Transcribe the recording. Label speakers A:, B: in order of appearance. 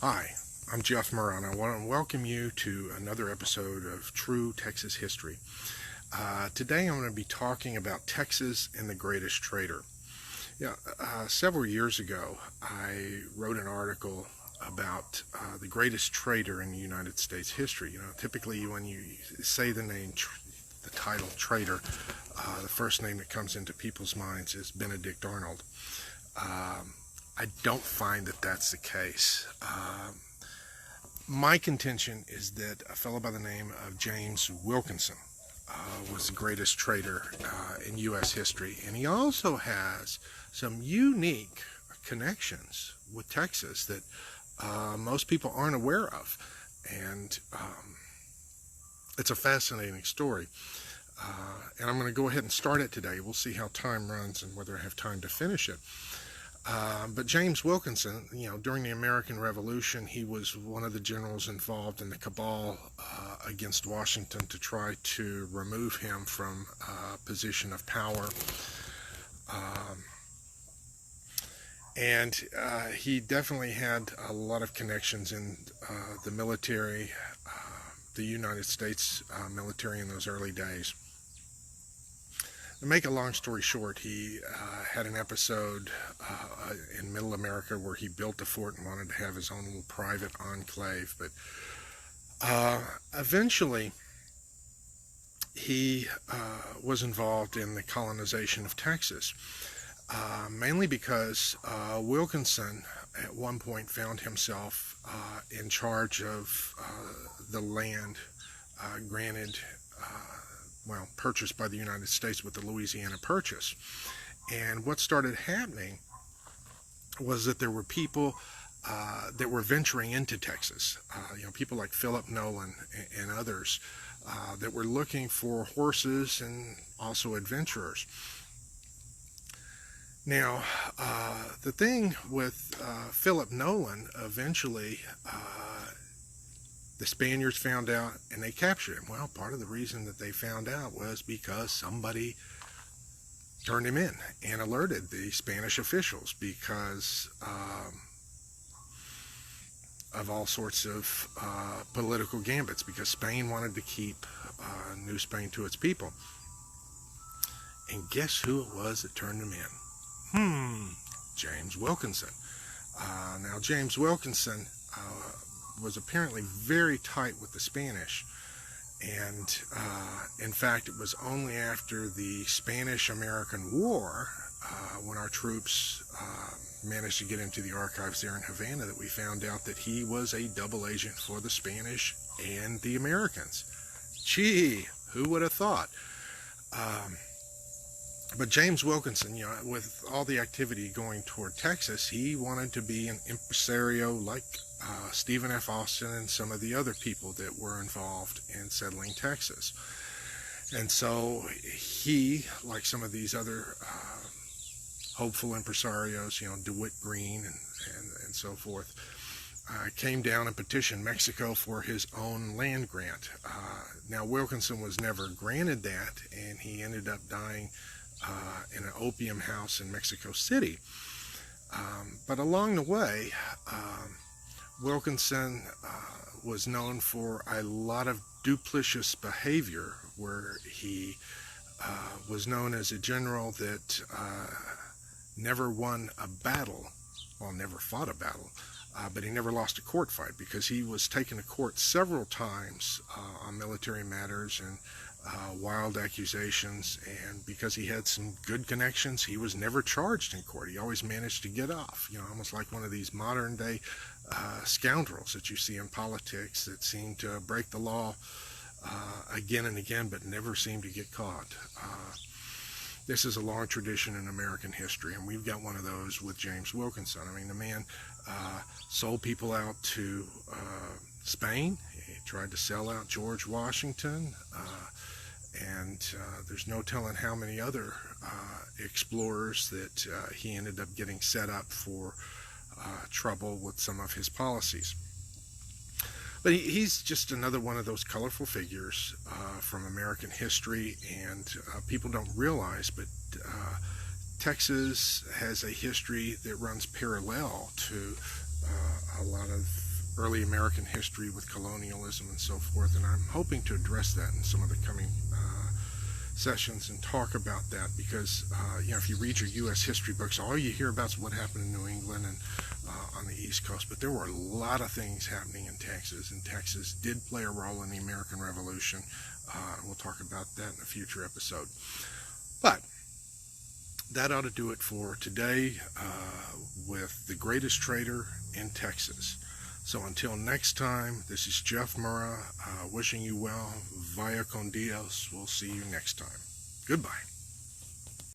A: Hi, I'm Jeff Murrah, and I want to welcome you to another episode of True Texas History. Today I'm going to be talking about Texas and the greatest traitor. Several years ago, I wrote an article about the greatest traitor in the United States history. Typically when you say the title traitor, the first name that comes into people's minds is Benedict Arnold. I don't find that that's the case. My contention is that a fellow by the name of James Wilkinson was the greatest traitor in U.S. history, and he also has some unique connections with Texas that most people aren't aware of, and it's a fascinating story. And I'm going to go ahead and start it today. We'll see how time runs and whether I have time to finish it. But James Wilkinson, during the American Revolution, he was one of the generals involved in the cabal against Washington to try to remove him from a position of power. And he definitely had a lot of connections in the military, the United States military in those early days. To make a long story short, he had an episode in Middle America where he built a fort and wanted to have his own little private enclave. But eventually, he was involved in the colonization of Texas, mainly because Wilkinson at one point found himself in charge of the land purchased by the United States with the Louisiana Purchase. And what started happening was that there were people that were venturing into Texas, people like Philip Nolan and others that were looking for horses and also adventurers. Now, the thing with Philip Nolan, eventually the Spaniards found out and they captured him. Well, part of the reason that they found out was because somebody turned him in and alerted the Spanish officials because of all sorts of political gambits, because Spain wanted to keep New Spain to its people. And guess who it was that turned him in? James Wilkinson. Now, James Wilkinson was apparently very tight with the Spanish, and in fact it was only after the Spanish-American War, when our troops managed to get into the archives there in Havana, that we found out that he was a double agent for the Spanish and the Americans. Gee, who would have thought? But James Wilkinson, with all the activity going toward Texas, he wanted to be an impresario like Stephen F. Austin and some of the other people that were involved in settling Texas. And so he, like some of these other hopeful impresarios, DeWitt Green and so forth, came down and petitioned Mexico for his own land grant. Now, Wilkinson was never granted that, and he ended up dying in an opium house in Mexico City. But along the way, Wilkinson was known for a lot of duplicitous behavior, where he was known as a general that never won a battle, never fought a battle, but he never lost a court fight, because he was taken to court several times on military matters and wild accusations, and because he had some good connections, he was never charged in court. He always managed to get off, almost like one of these modern day scoundrels that you see in politics that seem to break the law again and again, but never seem to get caught. This is a long tradition in American history, and we've got one of those with James Wilkinson. I mean, the man sold people out to Spain. He tried to sell out George Washington, and there's no telling how many other explorers that he ended up getting set up for trouble with some of his policies. But he's just another one of those colorful figures from American history, and people don't realize, but Texas has a history that runs parallel to a lot of early American history with colonialism and so forth, and I'm hoping to address that in some of the coming sessions and talk about that, because if you read your U.S. history books, all you hear about is what happened in New England and on the East Coast, but there were a lot of things happening in Texas, and Texas did play a role in the American Revolution. We'll talk about that in a future episode. But that ought to do it for today with the greatest traitor in Texas. So until next time, this is Jeff Murrah wishing you well. Vaya con Dios. We'll see you next time. Goodbye.